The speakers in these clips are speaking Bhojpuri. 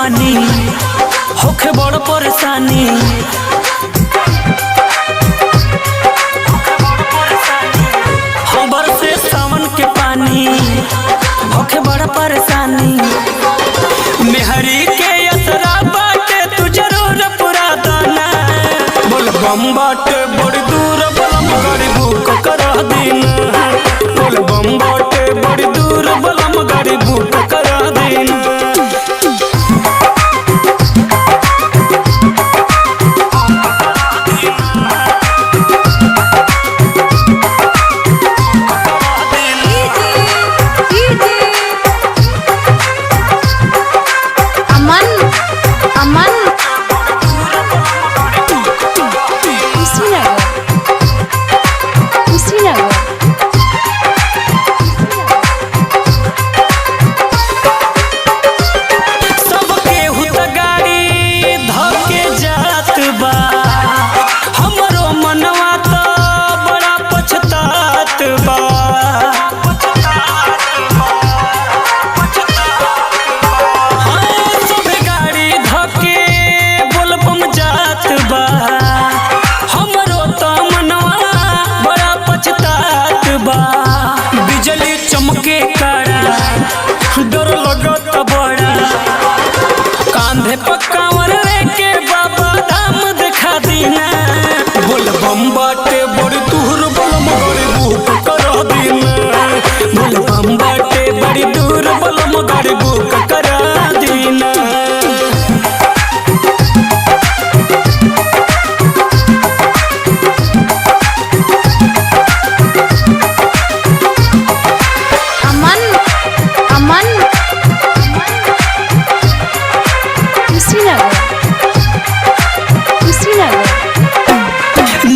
पानी होखे बड़ परेशानी। खबर से सावन के पानी होखे बड़ परेशानी। मेहरी के असरा बाटे तू जरूर पूरा दाना। बोल बम बाटे बड़ी दूर बलम गाड़ी बुक करा देना। बोल बम बाटे बड़ी दूर बलम गाड़ी बुक करा देना। बिजली चमके कड़ा डर लगत बड़ा। कांधे पकावर लेके बाबा धाम दिखा दीना। बोल बम बाटे बड़ी दूर बलम गाड़ी बुक करा दीना। बोल बम बाटे बड़ी दूर बलम गाड़ी बुक करा दीना।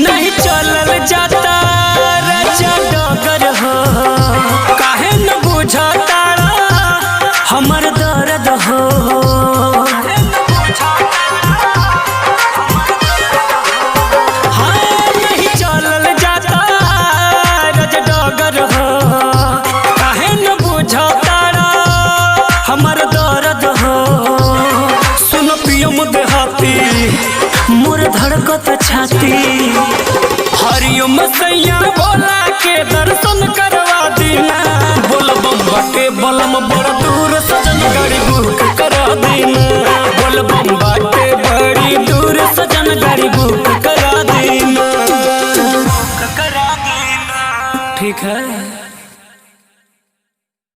नहीं चलल जाता राजा डगर हो। काहे न बुझता हमर दर्द हो। हाँ नहीं चलल जाता राजा डगर हो। काहे न बुझता हमर दर्द हो। सुन पियम देहाती मोर धड़कत छाती। हरिओम सैया बोला के दर्शन करवा दीना। बोल बम बाटे बलम बड़ दूर सजन गाड़ी बुक करा दीना। बोल बम बाटे बड़ी दूर सजन गाड़ी बुक करा दीना। ठीक है।